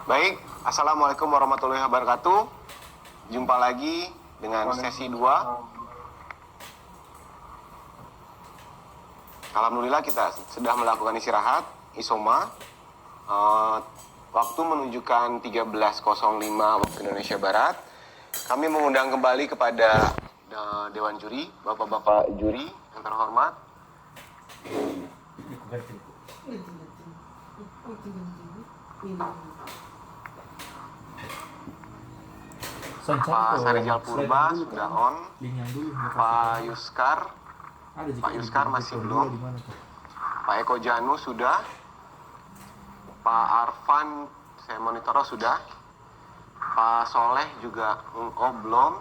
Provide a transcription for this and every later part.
Baik, Assalamualaikum warahmatullahi wabarakatuh. Jumpa lagi dengan sesi 2. Alhamdulillah kita sudah melakukan istirahat, isoma. Waktu menunjukkan 13.05 waktu Indonesia Barat. Kami mengundang kembali kepada Dewan Juri, Bapak-Bapak Juri yang terhormat. Pak Sarijal Purba sudah on. Pak Yuskar masih belum. Pak Eko Janu sudah. Pak Arfan saya monitor sudah. Pak Soleh juga belum.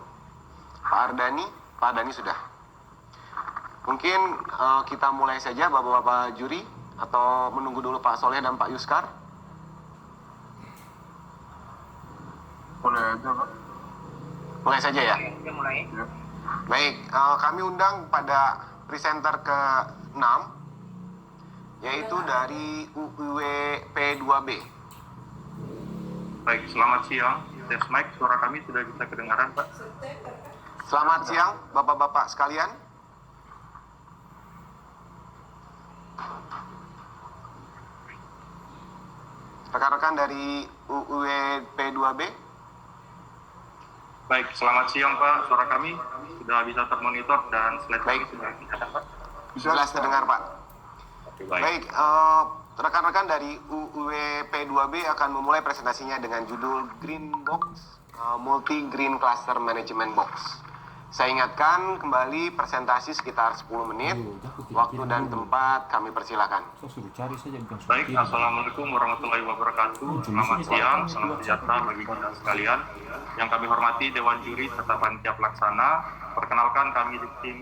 Pak Ardani sudah. Mungkin kita mulai saja Bapak-Bapak juri, atau menunggu dulu Pak Soleh dan Pak Yuskar. Boleh aja, Pak. Mulai saja ya? Mulai. Ya. Baik, kami undang pada presenter ke-6, yaitu dari UUW P2B. Baik, selamat siang. Tes mic, suara kami sudah bisa kedengaran, Pak. Selamat siang, Bapak-Bapak sekalian. Rekan-rekan dari UUW P2B. Baik, selamat siang, Pak. Suara kami sudah bisa termonitor dan slide kami sudah bisa, Pak. Jelas terdengar, Pak. Oke, baik, rekan-rekan dari UUW P2B akan memulai presentasinya dengan judul Green Box, Multi Green Cluster Management Box. Saya ingatkan kembali presentasi sekitar 10 menit. Waktu dan tempat kami persilakan. Baik, Assalamualaikum warahmatullahi wabarakatuh. Selamat siang, salam sejahtera bagi kita sekalian. Yang kami hormati Dewan Juri serta Panitia Pelaksana. Perkenalkan kami di tim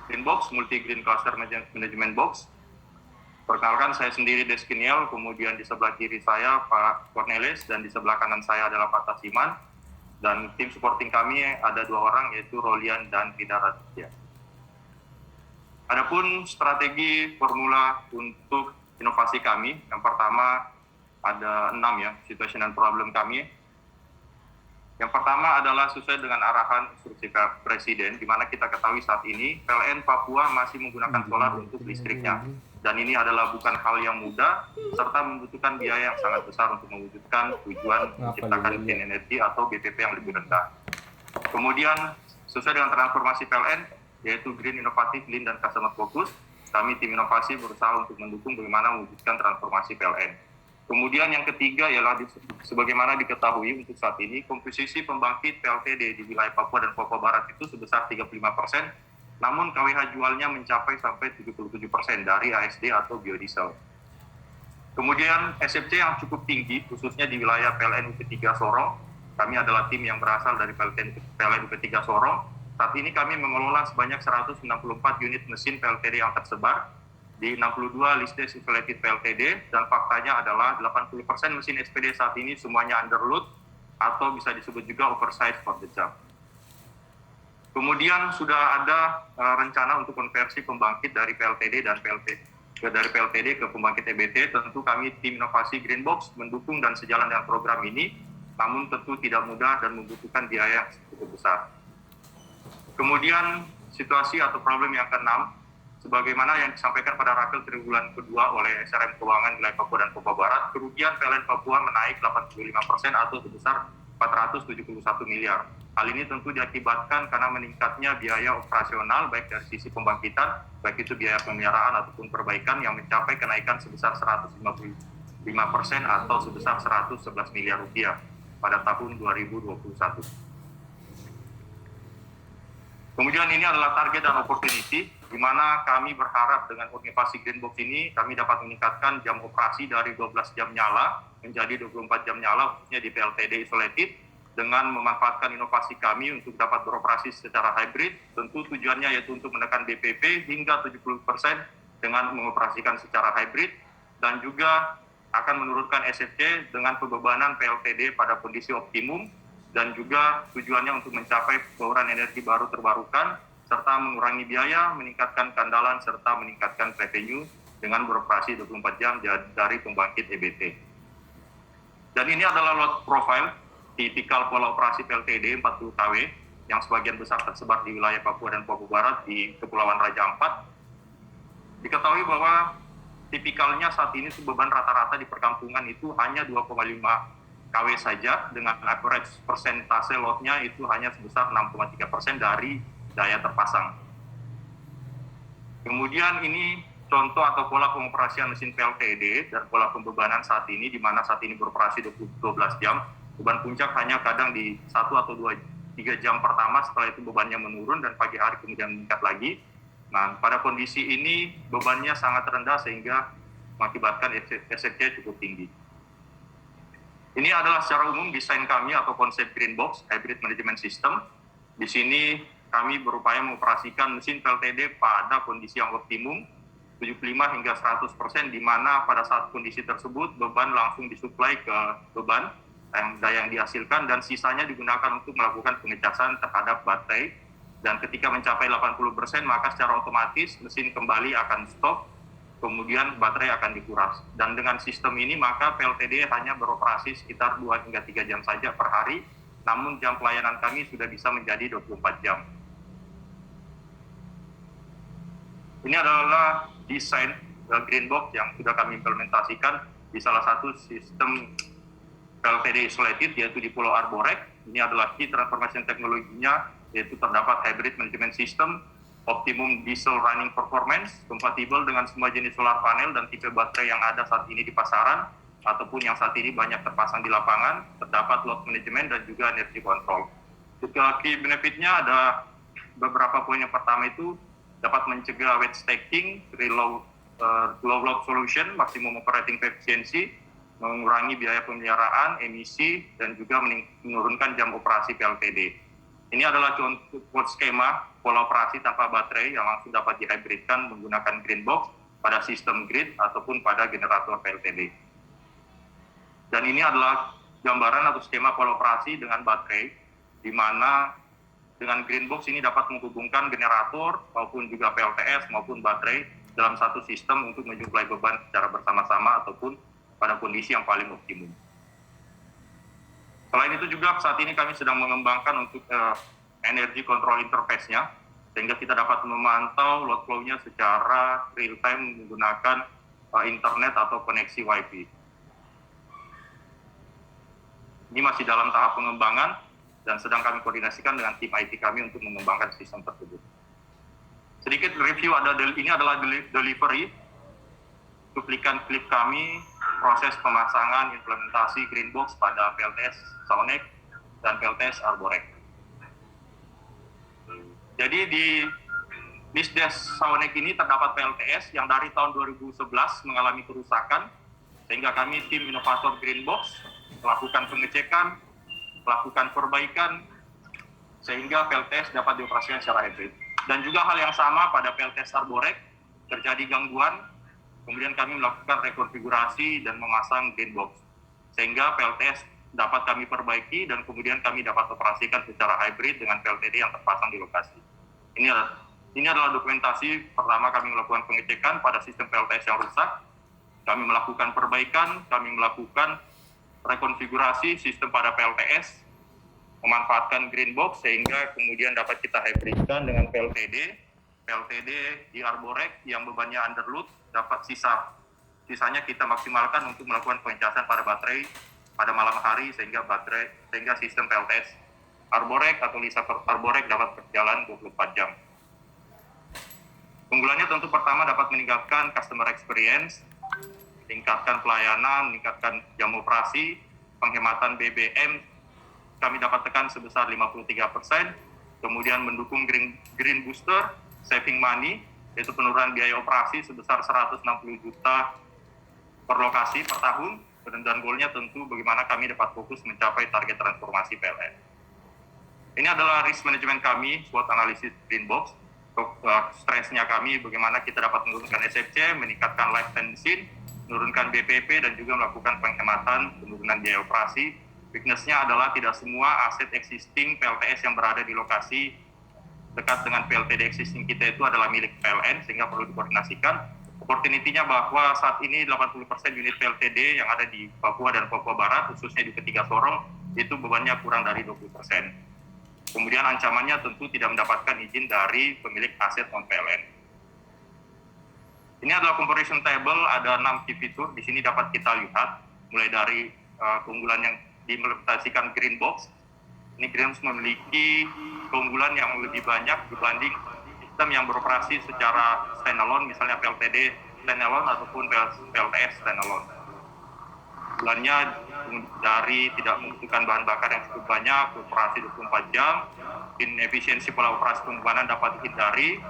Green Box, Multi Green Cluster Management Box. Perkenalkan saya sendiri Deskiniel, kemudian di sebelah kiri saya Pak Cornelis, dan di sebelah kanan saya adalah Pak Tasiman. Dan tim supporting kami ada 2 orang, yaitu Rolian dan Rida Raditya. Adapun strategi formula untuk inovasi kami, yang pertama ada 6 ya, situation and problem kami. Yang pertama adalah sesuai dengan arahan instruksi Presiden, di mana kita ketahui saat ini PLN Papua masih menggunakan solar untuk listriknya. Dan ini adalah bukan hal yang mudah, serta membutuhkan biaya yang sangat besar untuk mewujudkan tujuan menciptakan clean energy atau BPP yang lebih rendah. Kemudian, sesuai dengan transformasi PLN, yaitu Green, Inovatif, Lean, dan Customer Focus, kami tim inovasi berusaha untuk mendukung bagaimana mewujudkan transformasi PLN. Kemudian yang ketiga ialah sebagaimana diketahui untuk saat ini, komposisi pembangkit PLTD di wilayah Papua dan Papua Barat itu sebesar 35%, namun KWH jualnya mencapai sampai 77% dari ASD atau biodiesel. Kemudian SFC yang cukup tinggi, khususnya di wilayah PLN UP3 Sorong. Kami adalah tim yang berasal dari PLN UP3 Sorong. Saat ini kami mengelola sebanyak 164 unit mesin PLTD yang tersebar di 62 listed insulated PLTD, dan faktanya adalah 80% mesin SPD saat ini semuanya underload atau bisa disebut juga oversize for the job. Kemudian sudah ada rencana untuk konversi pembangkit dari PLTD dan dari PLTD ke pembangkit EBT. Tentu kami tim inovasi Green Box mendukung dan sejalan dengan program ini, namun tentu tidak mudah dan membutuhkan biaya yang cukup besar. Kemudian situasi atau problem yang ke-6, sebagaimana yang disampaikan pada Rakel triwulan kedua oleh SRM Keuangan wilayah Papua dan Papua Barat, kerugian PLN Papua menaik 85% atau sebesar 471 miliar. Hal ini tentu diakibatkan karena meningkatnya biaya operasional baik dari sisi pembangkitan, baik itu biaya pemeliharaan ataupun perbaikan yang mencapai kenaikan sebesar 155% atau sebesar 111 miliar rupiah pada tahun 2021. Kemudian ini adalah target dan opportunity, di mana kami berharap dengan inovasi Green Box ini kami dapat meningkatkan jam operasi dari 12 jam nyala menjadi 24 jam nyala khususnya di PLTD isolated, dengan memanfaatkan inovasi kami untuk dapat beroperasi secara hybrid. Tentu tujuannya yaitu untuk menekan BPP hingga 70% dengan mengoperasikan secara hybrid, dan juga akan menurunkan SFC dengan pembebanan PLTD pada kondisi optimum, dan juga tujuannya untuk mencapai bauran energi baru terbarukan, serta mengurangi biaya, meningkatkan keandalan, serta meningkatkan revenue dengan beroperasi 24 jam dari pembangkit EBT. Dan ini adalah load profile tipikal pola operasi PLTD 40 kW yang sebagian besar tersebar di wilayah Papua dan Papua Barat di Kepulauan Raja Ampat. Diketahui bahwa tipikalnya saat ini beban rata-rata di perkampungan itu hanya 2,5 kW saja, dengan average persentase loadnya itu hanya sebesar 6,3% dari daya terpasang. Kemudian ini contoh atau pola pengoperasian mesin PLTD dan pola pembebanan saat ini, di mana saat ini beroperasi 12 jam, beban puncak hanya kadang di 1 atau 3 jam pertama, setelah itu bebannya menurun dan pagi hari kemudian meningkat lagi. Nah, pada kondisi ini bebannya sangat rendah sehingga mengakibatkan SFC cukup tinggi. Ini adalah secara umum desain kami atau konsep Green Box, Hybrid Management System. Di sini kami berupaya mengoperasikan mesin PLTD pada kondisi yang optimum, 75 hingga 100%, di mana pada saat kondisi tersebut beban langsung disuplai ke beban, daya yang dihasilkan, dan sisanya digunakan untuk melakukan pengecasan terhadap baterai. Dan ketika mencapai 80%, maka secara otomatis mesin kembali akan stop, kemudian baterai akan dikuras. Dan dengan sistem ini maka PLTD hanya beroperasi sekitar 2 hingga 3 jam saja per hari, namun jam pelayanan kami sudah bisa menjadi 24 jam. Ini adalah desain Green Box yang sudah kami implementasikan di salah satu sistem PLTD isolated, yaitu di Pulau Arborek. Ini adalah key transformation teknologinya, yaitu terdapat hybrid management system, optimum diesel running performance, kompatibel dengan semua jenis solar panel dan tipe baterai yang ada saat ini di pasaran, ataupun yang saat ini banyak terpasang di lapangan, terdapat load management dan juga energy control. Key benefitnya ada beberapa poin. Yang pertama itu dapat mencegah wet stacking, low load solution, maksimum operating efficiency, mengurangi biaya pemeliharaan, emisi, dan juga menurunkan jam operasi PLTD. Ini adalah contoh skema pola operasi tanpa baterai yang langsung dapat dihybridkan menggunakan Green Box pada sistem grid ataupun pada generator PLTD. Dan ini adalah gambaran atau skema pola operasi dengan baterai, di mana dengan Green Box ini dapat menghubungkan generator maupun juga PLTS maupun baterai dalam satu sistem untuk menyuplai beban secara bersama-sama ataupun pada kondisi yang paling optimum. Selain itu juga saat ini kami sedang mengembangkan untuk energy control interface-nya, sehingga kita dapat memantau load flow-nya secara real time menggunakan internet atau koneksi Wi-Fi. Ini masih dalam tahap pengembangan dan sedang kami koordinasikan dengan tim IT kami untuk mengembangkan sistem tersebut. Sedikit review, ini adalah delivery cuplikan klip kami proses pemasangan implementasi Green Box pada PLTS Saonek dan PLTS Arborek. Jadi di Disdes Saonek ini terdapat PLTS yang dari tahun 2011 mengalami kerusakan, sehingga kami tim inovator Green Box melakukan pengecekan, melakukan perbaikan, sehingga PLTS dapat dioperasikan secara hybrid. Dan juga hal yang sama pada PLTS Arborek, terjadi gangguan, kemudian kami melakukan rekonfigurasi dan memasang Green Box, sehingga PLTS dapat kami perbaiki dan kemudian kami dapat operasikan secara hybrid dengan PLTD yang terpasang di lokasi. Ini adalah dokumentasi pertama kami melakukan pengecekan pada sistem PLTS yang rusak. Kami melakukan perbaikan, kami melakukan rekonfigurasi sistem pada PLTS, memanfaatkan Green Box sehingga kemudian dapat kita hybridkan dengan PLTD di Arborek yang bebannya underload, dapat sisanya kita maksimalkan untuk melakukan pengecasan pada baterai pada malam hari, sehingga sistem PLTS Arborek atau Lisa Arborek dapat berjalan 24 jam. Keunggulannya tentu pertama dapat meningkatkan customer experience, meningkatkan pelayanan, meningkatkan jam operasi, penghematan BBM kami dapat tekan sebesar 53%, kemudian mendukung green booster, saving money, yaitu penurunan biaya operasi sebesar 160 juta per lokasi per tahun, dan goalnya tentu bagaimana kami dapat fokus mencapai target transformasi PLN. Ini adalah risk management kami, SWOT analisis Green Box, stresnya kami bagaimana kita dapat menurunkan SFC, meningkatkan lifetime mesin, menurunkan BPP, dan juga melakukan penghematan, penurunan biaya operasi. Weakness-nya adalah tidak semua aset existing PLTS yang berada di lokasi dekat dengan PLTD existing kita itu adalah milik PLN, sehingga perlu dikoordinasikan. Opportunity-nya bahwa saat ini 80% unit PLTD yang ada di Papua dan Papua Barat, khususnya di ketiga Sorong, itu bebannya kurang dari 20%. Kemudian ancamannya tentu tidak mendapatkan izin dari pemilik aset non-PLN. Ini adalah comparison table, ada 6 key feature. Di sini dapat kita lihat, mulai dari keunggulan yang diimplementasikan Green Box. Ini Green Box memiliki keunggulan yang lebih banyak dibanding sistem yang beroperasi secara standalone, misalnya PLTD standalone ataupun PLTS standalone. Keunggulannya dari tidak membutuhkan bahan bakar yang cukup banyak, beroperasi 24 jam, efisiensi pola operasi pembebanan dapat dihindari,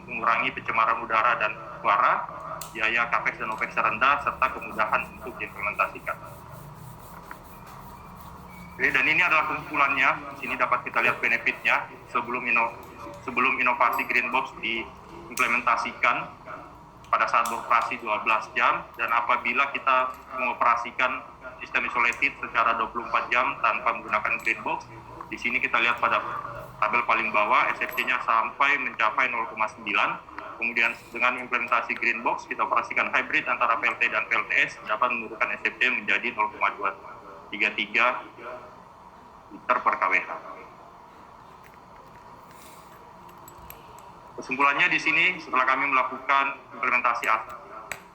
mengurangi pencemaran udara dan suara, biaya capex dan opex rendah, serta kemudahan untuk diimplementasikan. Oke, dan ini adalah kesimpulannya. Di sini dapat kita lihat benefitnya sebelum inovasi Green Box diimplementasikan pada saat beroperasi 12 jam, dan apabila kita mengoperasikan sistem isolated secara 24 jam tanpa menggunakan Green Box, di sini kita lihat pada tabel paling bawah SFC-nya sampai mencapai 0,9. Kemudian dengan implementasi Green Box, kita operasikan hybrid antara PLT dan PLTS, dapat menurunkan SFC menjadi 0,233 liter per kWh. Kesimpulannya di sini, setelah kami melakukan implementasi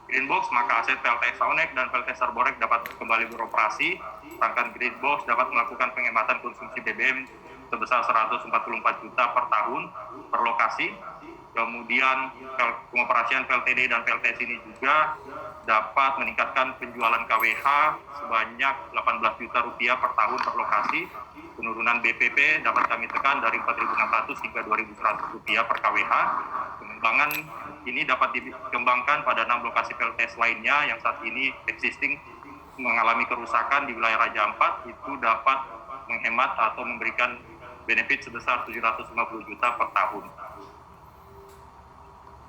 Green Box, maka aset PLTS Saonek dan PLTS Arborek dapat kembali beroperasi. Rangkaian Green Box dapat melakukan penghematan konsumsi BBM sebesar 144 juta per tahun per lokasi. Kemudian pengoperasian PLTD dan PLTS ini juga dapat meningkatkan penjualan KWH sebanyak 18 juta rupiah per tahun per lokasi. Penurunan BPP dapat kami tekan dari 4.600 hingga 2.100 rupiah per KWH. Pengembangan ini dapat dikembangkan pada 6 lokasi PLTS lainnya yang saat ini existing mengalami kerusakan di wilayah Raja Ampat, itu dapat menghemat atau memberikan benefit sebesar 750 juta per tahun.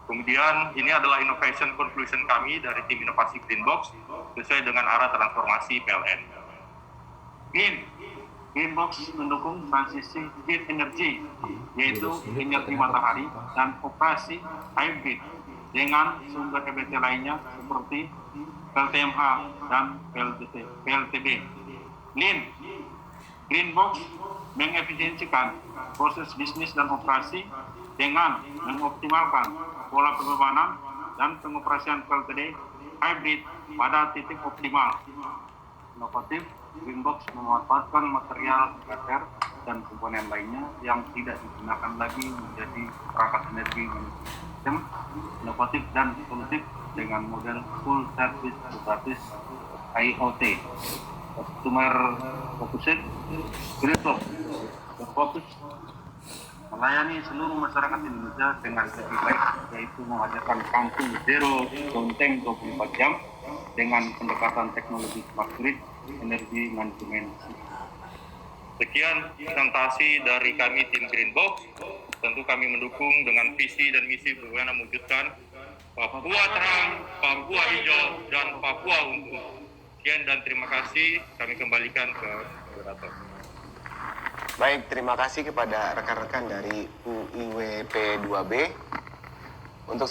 Kemudian ini adalah innovation conclusion kami dari tim inovasi Green Box sesuai dengan arah transformasi PLN. Green Box mendukung transisi green energy, yaitu energi matahari dan operasi hybrid dengan sumber EBT lainnya seperti PLTMH dan PLTB. Green Box mengefisiensikan proses bisnis dan operasi dengan mengoptimalkan pola pembebanan dan pengoperasian PLTD hybrid pada titik optimal. Inovatif, Green Box memanfaatkan material bater dan komponen lainnya yang tidak digunakan lagi menjadi perangkat energi sistem inovatif dan solutif dengan model full service berbasis IoT. Customer focused, Green Box berfokus melayani seluruh masyarakat Indonesia dengan lebih baik, yaitu menghadirkan kampung zero Bonteng 24 jam dengan pendekatan teknologi smart grid, energi manajemen. Sekian presentasi dari kami tim Green Box. Tentu kami mendukung dengan visi dan misi bagaimana mewujudkan Papua terang, Papua hijau, dan Papua unggul. Sekian dan terima kasih. Kami kembalikan ke moderator. Baik, terima kasih kepada rekan-rekan dari UIWP 2B. Untuk